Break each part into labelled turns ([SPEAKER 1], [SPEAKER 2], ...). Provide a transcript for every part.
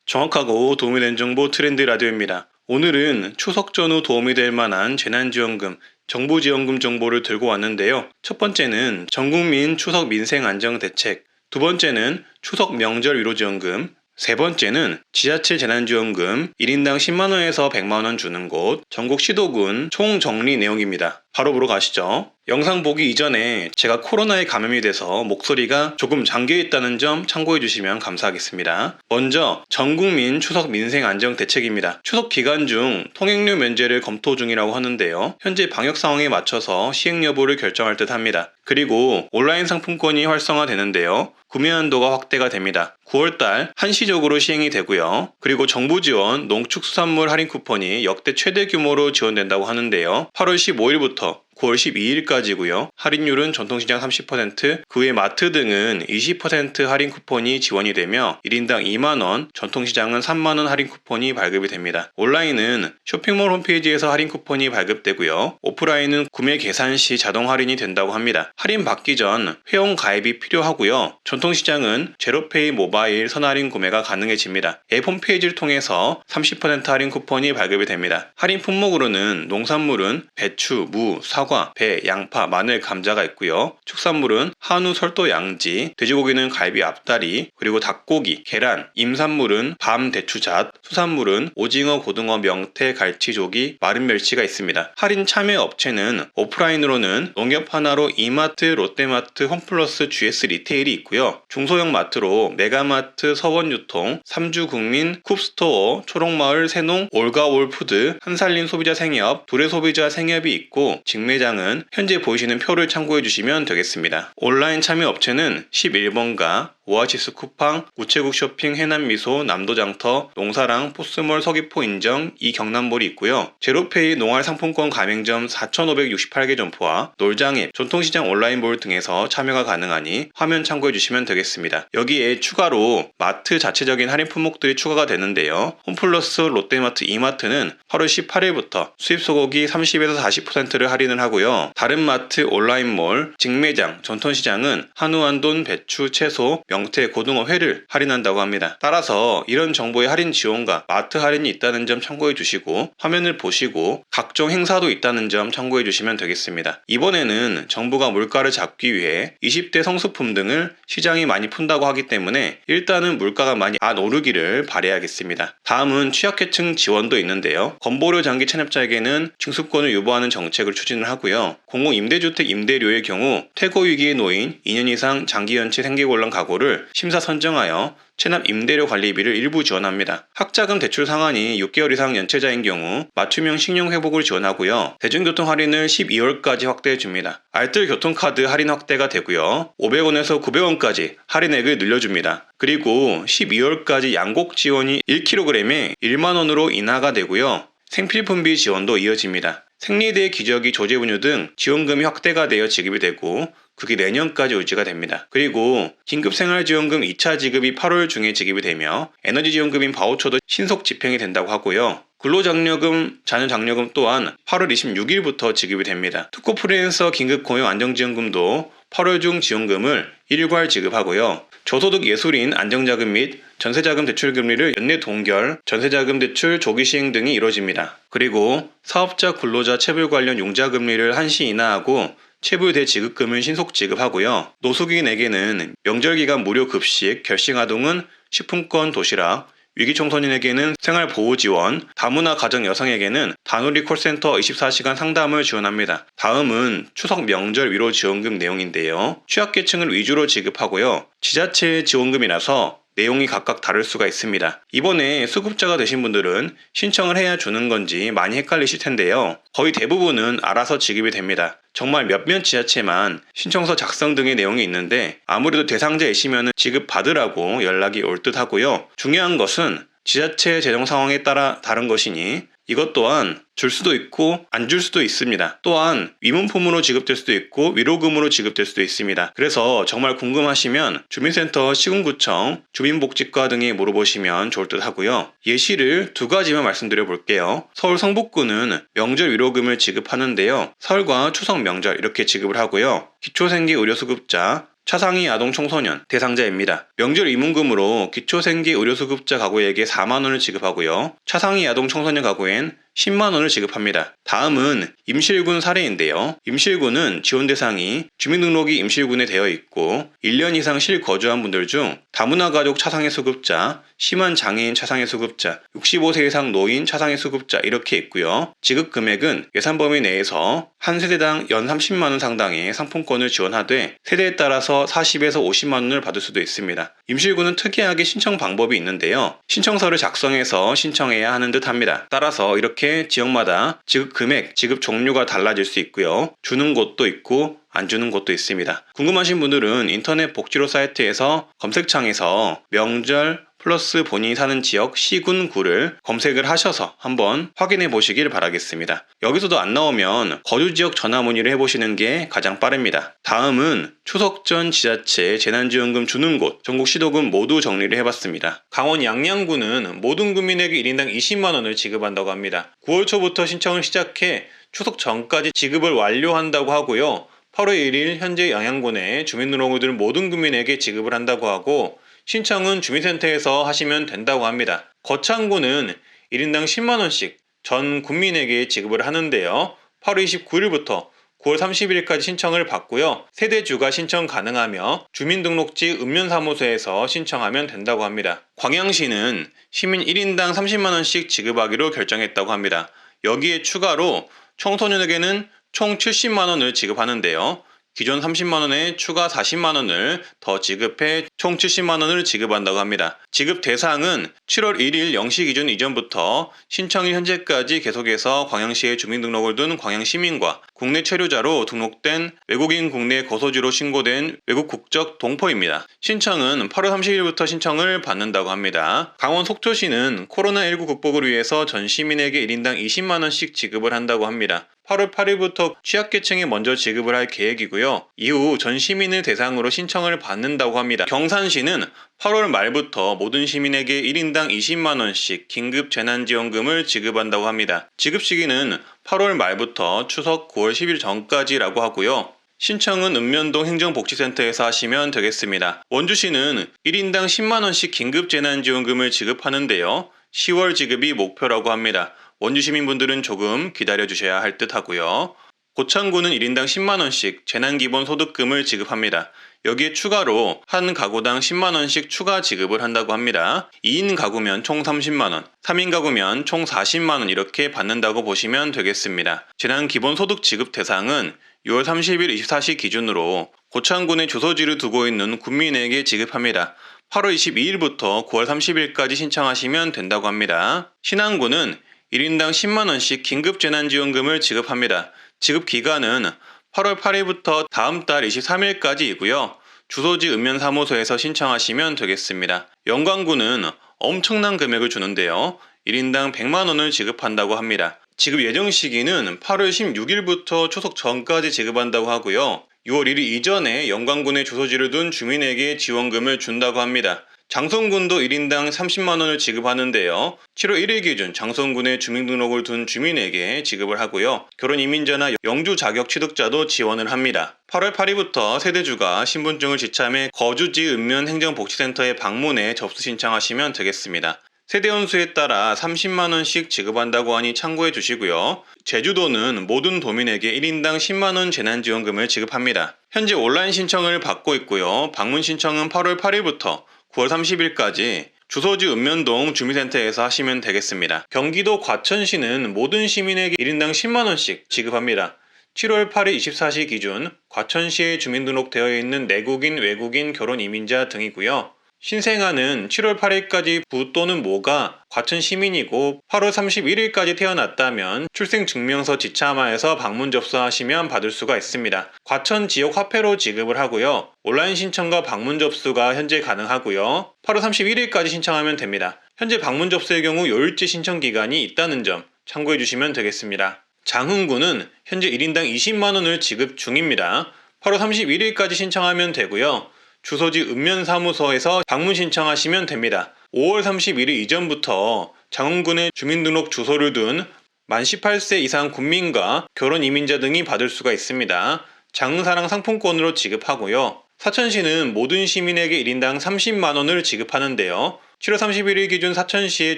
[SPEAKER 1] 정확하고 도움이 되는 정보 트렌드 라디오입니다. 오늘은 추석 전후 도움이 될 만한 재난지원금, 정부지원금 정보를 들고 왔는데요. 첫 번째는 전국민 추석 민생안정대책, 두 번째는 추석 명절 위로지원금, 세 번째는 지자체 재난지원금 1인당 10만원에서 100만원 주는 곳, 전국 시도군 총정리 내용입니다. 바로 보러 가시죠. 영상 보기 이전에 제가 코로나에 감염이 돼서 목소리가 조금 잠겨있다는 점 참고해 주시면 감사하겠습니다. 먼저 전국민 추석 민생안정대책입니다. 추석 기간 중 통행료 면제를 검토 중이라고 하는데요. 현재 방역 상황에 맞춰서 시행 여부를 결정할 듯 합니다. 그리고 온라인 상품권이 활성화되는데요. 구매 한도가 확대가 됩니다. 9월달 한시적으로 시행이 되고요. 그리고 정부 지원 농축수산물 할인 쿠폰이 역대 최대 규모로 지원된다고 하는데요. 8월 15일부터 9월 12일까지고요. 할인율은 전통시장 30%, 그 외 마트 등은 20% 할인 쿠폰이 지원이 되며 1인당 2만원, 전통시장은 3만원 할인 쿠폰이 발급이 됩니다. 온라인은 쇼핑몰 홈페이지에서 할인 쿠폰이 발급되고요. 오프라인은 구매 계산 시 자동 할인이 된다고 합니다. 할인 받기 전 회원 가입이 필요하고요. 전통시장은 제로페이 모바일 선할인 구매가 가능해집니다. 앱 홈페이지를 통해서 30% 할인 쿠폰이 발급이 됩니다. 할인 품목으로는 농산물은 배추, 무, 사과, 배, 양파, 마늘, 감자가 있고요. 축산물은 한우, 설도, 양지, 돼지고기는 갈비, 앞다리, 그리고 닭고기, 계란, 임산물은 밤, 대추잣, 수산물은 오징어, 고등어, 명태, 갈치, 조기, 마른 멸치가 있습니다. 할인 참여 업체는 오프라인으로는 농협 하나로 이마트, 롯데마트, 홈플러스, GS 리테일이 있고요. 중소형 마트로 메가마트, 서원유통, 삼주국민, 쿱스토어, 초록마을, 새농, 올가올푸드, 한살림 소비자 생협, 도래소비자 생협이 있고 직매장은 현재 보이시는 표를 참고해 주시면 되겠습니다. 온라인 참여 업체는 11번가, 오아시스 쿠팡, 우체국 쇼핑, 해남미소, 남도장터, 농사랑, 포스몰, 서귀포 인정, 이경남몰이 있고요. 제로페이 농활 상품권 가맹점 4,568개 점포와 놀장앱, 전통시장 온라인몰 등에서 참여가 가능하니 화면 참고해 주시면 되겠습니다. 여기에 추가로 마트 자체적인 할인 품목들이 추가가 되는데요. 홈플러스, 롯데마트, 이마트는 8월 18일부터 수입 소고기 30에서 40%를 할인을 하고요. 다른 마트, 온라인몰, 직매장, 전통시장은 한우, 한돈, 배추, 채소, 명태, 고등어, 회를 할인한다고 합니다. 따라서 이런 정보의 할인 지원과 마트 할인이 있다는 점 참고해 주시고 화면을 보시고 각종 행사도 있다는 점 참고해 주시면 되겠습니다. 이번에는 정부가 물가를 잡기 위해 20대 성수품 등을 시장이 많이 푼다고 하기 때문에 일단은 물가가 많이 안 오르기를 바라야겠습니다. 다음은 취약계층 지원도 있는데요. 건보료 장기 체납자에게는 징수권을 유보하는 정책을 추진을 하고요. 공공임대주택 임대료의 경우 퇴거위기에 놓인 2년 이상 장기연체 생계곤란 가구를 심사 선정하여 체납 임대료 관리비를 일부 지원합니다. 학자금 대출 상한이 6개월 이상 연체자인 경우 맞춤형 신용 회복을 지원하고요. 대중교통 할인을 12월까지 확대해줍니다. 알뜰 교통카드 할인 확대가 되고요. 500원에서 900원까지 할인액을 늘려줍니다. 그리고 12월까지 양곡 지원이 1kg에 1만원으로 인하가 되고요. 생필품비 지원도 이어집니다. 생리대, 기저귀, 조제분유 등 지원금이 확대가 되어 지급이 되고 그게 내년까지 유지가 됩니다. 그리고 긴급생활지원금 2차 지급이 8월 중에 지급이 되며 에너지지원금인 바우처도 신속 집행이 된다고 하고요. 근로장려금, 자녀장려금 또한 8월 26일부터 지급이 됩니다. 특고 프리랜서 긴급고용 안정지원금도 8월 중 지원금을 일괄 지급하고요. 저소득 예술인 안정자금 및 전세자금 대출 금리를 연내 동결, 전세자금 대출 조기 시행 등이 이뤄집니다. 그리고 사업자 근로자 체불 관련 융자 금리를 한시 인하하고 체불 대지급금을 신속 지급하고요. 노숙인에게는 명절기간 무료 급식, 결식아동은 식품권 도시락, 위기청소년에게는 생활보호지원, 다문화 가정 여성에게는 다누리 콜센터 24시간 상담을 지원합니다. 다음은 추석 명절 위로 지원금 내용인데요. 취약계층을 위주로 지급하고요. 지자체 지원금이라서 내용이 각각 다를 수가 있습니다. 이번에 수급자가 되신 분들은 신청을 해야 주는 건지 많이 헷갈리실 텐데요. 거의 대부분은 알아서 지급이 됩니다. 정말 몇몇 지자체만 신청서 작성 등의 내용이 있는데 아무래도 대상자이시면 지급받으라고 연락이 올 듯 하고요. 중요한 것은 지자체 재정 상황에 따라 다른 것이니 이것 또한 줄 수도 있고 안 줄 수도 있습니다. 또한 위문품으로 지급될 수도 있고 위로금으로 지급될 수도 있습니다. 그래서 정말 궁금하시면 주민센터, 시군구청, 주민복지과 등에 물어보시면 좋을 듯 하고요. 예시를 두 가지만 말씀드려 볼게요. 서울 성북구는 명절 위로금을 지급하는데요. 설과 추석 명절 이렇게 지급을 하고요. 기초생계의료수급자, 차상위 아동 청소년 대상자입니다. 명절 이문금으로 기초생계의료수급자 가구에게 4만원을 지급하고요. 차상위 아동 청소년 가구엔 10만원을 지급합니다. 다음은 임실군 사례인데요. 임실군은 지원 대상이 주민등록이 임실군에 되어 있고 1년 이상 실거주한 분들 중 다문화 가족 차상위 수급자, 심한 장애인 차상위 수급자, 65세 이상 노인 차상위 수급자 이렇게 있고요. 지급 금액은 예산 범위 내에서 한 세대당 연 30만원 상당의 상품권을 지원하되 세대에 따라서 40에서 50만원을 받을 수도 있습니다. 임실군은 특이하게 신청 방법이 있는데요. 신청서를 작성해서 신청해야 하는 듯 합니다. 따라서 이렇게 지역마다 지급 금액, 지급 종류가 달라질 수 있고요. 주는 곳도 있고 안 주는 곳도 있습니다. 궁금하신 분들은 인터넷 복지로 사이트에서 검색창에서 명절 플러스 본인이 사는 지역 시군 구를 검색을 하셔서 한번 확인해 보시길 바라겠습니다. 여기서도 안 나오면 거주 지역 전화 문의를 해보시는 게 가장 빠릅니다. 다음은 추석 전 지자체 재난지원금 주는 곳, 전국 시도군 모두 정리를 해봤습니다. 강원 양양군은 모든 국민에게 1인당 20만원을 지급한다고 합니다. 9월 초부터 신청을 시작해 추석 전까지 지급을 완료한다고 하고요. 8월 1일 현재 양양군에 주민등록을 둔 모든 국민에게 지급을 한다고 하고 신청은 주민센터에서 하시면 된다고 합니다. 거창군은 1인당 10만원씩 전 국민에게 지급을 하는데요. 8월 29일부터 9월 30일까지 신청을 받고요. 세대주가 신청 가능하며 주민등록지 읍면사무소에서 신청하면 된다고 합니다. 광양시는 시민 1인당 30만원씩 지급하기로 결정했다고 합니다. 여기에 추가로 청소년에게는 총 70만원을 지급하는데요. 기존 30만원에 추가 40만원을 더 지급해 총 70만원을 지급한다고 합니다. 지급 대상은 7월 1일 0시 기준 이전부터 신청일 현재까지 계속해서 광양시에 주민등록을 둔 광양시민과 국내 체류자로 등록된 외국인 국내 거소지로 신고된 외국 국적 동포입니다. 신청은 8월 30일부터 신청을 받는다고 합니다. 강원 속초시는 코로나19 극복을 위해서 전 시민에게 1인당 20만원씩 지급을 한다고 합니다. 8월 8일부터 취약계층에 먼저 지급을 할 계획이고요. 이후 전 시민을 대상으로 신청을 받는다고 합니다. 경산시는 8월 말부터 모든 시민에게 1인당 20만원씩 긴급 재난지원금을 지급한다고 합니다. 지급 시기는 8월 말부터 추석 9월 10일 전까지라고 하고요. 신청은 읍면동 행정복지센터에서 하시면 되겠습니다. 원주시는 1인당 10만원씩 긴급재난지원금을 지급하는데요. 10월 지급이 목표라고 합니다. 원주 시민분들은 조금 기다려주셔야 할 듯 하고요. 고창군은 1인당 10만원씩 재난기본소득금을 지급합니다. 여기에 추가로 한 가구당 10만원씩 추가 지급을 한다고 합니다. 2인 가구면 총 30만원, 3인 가구면 총 40만원 이렇게 받는다고 보시면 되겠습니다. 재난기본소득 지급 대상은 6월 30일 24시 기준으로 고창군에 주소지를 두고 있는 국민에게 지급합니다. 8월 22일부터 9월 30일까지 신청하시면 된다고 합니다. 신안군은 1인당 10만원씩 긴급재난지원금을 지급합니다. 지급 기간은 8월 8일부터 다음 달 23일까지이고요. 주소지 읍면사무소에서 신청하시면 되겠습니다. 영광군은 엄청난 금액을 주는데요. 1인당 100만원을 지급한다고 합니다. 지급 예정 시기는 8월 16일부터 추석 전까지 지급한다고 하고요. 6월 1일 이전에 영광군에 주소지를 둔 주민에게 지원금을 준다고 합니다. 장성군도 1인당 30만원을 지급하는데요. 7월 1일 기준 장성군에 주민등록을 둔 주민에게 지급을 하고요. 결혼 이민자나 영주 자격 취득자도 지원을 합니다. 8월 8일부터 세대주가 신분증을 지참해 거주지 읍면 행정복지센터에 방문해 접수 신청하시면 되겠습니다. 세대 연수에 따라 30만원씩 지급한다고 하니 참고해 주시고요. 제주도는 모든 도민에게 1인당 10만원 재난지원금을 지급합니다. 현재 온라인 신청을 받고 있고요. 방문 신청은 8월 8일부터 9월 30일까지 주소지 읍면동 주민센터에서 하시면 되겠습니다. 경기도 과천시는 모든 시민에게 1인당 10만원씩 지급합니다. 7월 8일 24시 기준 과천시에 주민등록되어 있는 내국인, 외국인, 결혼 이민자 등이고요. 신생아는 7월 8일까지 부 또는 모가 과천 시민이고 8월 31일까지 태어났다면 출생증명서 지참하여서 방문 접수하시면 받을 수가 있습니다. 과천 지역 화폐로 지급을 하고요. 온라인 신청과 방문 접수가 현재 가능하고요. 8월 31일까지 신청하면 됩니다. 현재 방문 접수의 경우 요일제 신청 기간이 있다는 점 참고해 주시면 되겠습니다. 장흥군은 현재 1인당 20만원을 지급 중입니다. 8월 31일까지 신청하면 되고요. 주소지 읍면사무소에서 방문 신청하시면 됩니다. 5월 31일 이전부터 장흥군에 주민등록 주소를 둔 만 18세 이상 국민과 결혼 이민자 등이 받을 수가 있습니다. 장흥사랑 상품권으로 지급하고요. 사천시는 모든 시민에게 1인당 30만원을 지급하는데요. 7월 31일 기준 사천시에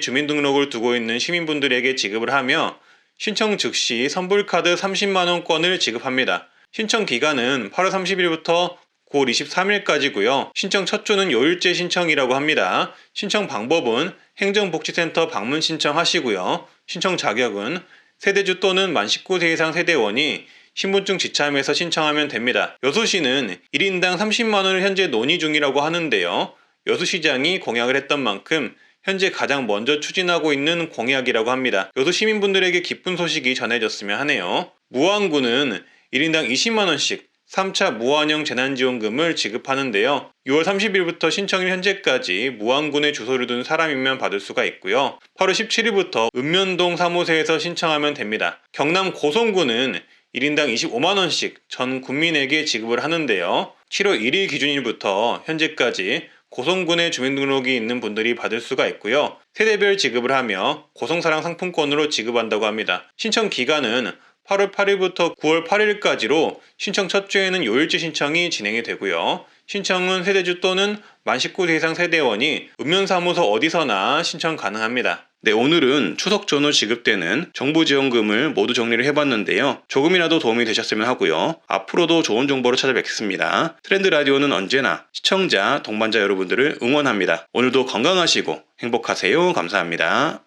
[SPEAKER 1] 주민등록을 두고 있는 시민분들에게 지급을 하며 신청 즉시 선불카드 30만원권을 지급합니다. 신청 기간은 8월 30일부터 9월 23일까지고요. 신청 첫 주는 요일제 신청이라고 합니다. 신청 방법은 행정복지센터 방문 신청하시고요. 신청 자격은 세대주 또는 만 19세 이상 세대원이 신분증 지참해서 신청하면 됩니다. 여수시는 1인당 30만원을 현재 논의 중이라고 하는데요. 여수시장이 공약을 했던 만큼 현재 가장 먼저 추진하고 있는 공약이라고 합니다. 여수 시민분들에게 기쁜 소식이 전해졌으면 하네요. 무안군은 1인당 20만원씩 3차 무안형 재난지원금을 지급하는데요. 6월 30일부터 신청일 현재까지 무안군에 주소를 둔 사람이면 받을 수가 있고요. 8월 17일부터 읍면동 사무소에서 신청하면 됩니다. 경남 고성군은 1인당 25만원씩 전 국민에게 지급을 하는데요. 7월 1일 기준일부터 현재까지 고성군에 주민등록이 있는 분들이 받을 수가 있고요. 세대별 지급을 하며 고성사랑 상품권으로 지급한다고 합니다. 신청 기간은 8월 8일부터 9월 8일까지로 신청 첫 주에는 요일제 신청이 진행이 되고요. 신청은 세대주 또는 만 19세 이상 세대원이 읍면사무소 어디서나 신청 가능합니다. 네, 오늘은 추석 전후 지급되는 정부지원금을 모두 정리를 해봤는데요. 조금이라도 도움이 되셨으면 하고요. 앞으로도 좋은 정보로 찾아뵙겠습니다. 트렌드 라디오는 언제나 시청자, 동반자 여러분들을 응원합니다. 오늘도 건강하시고 행복하세요. 감사합니다.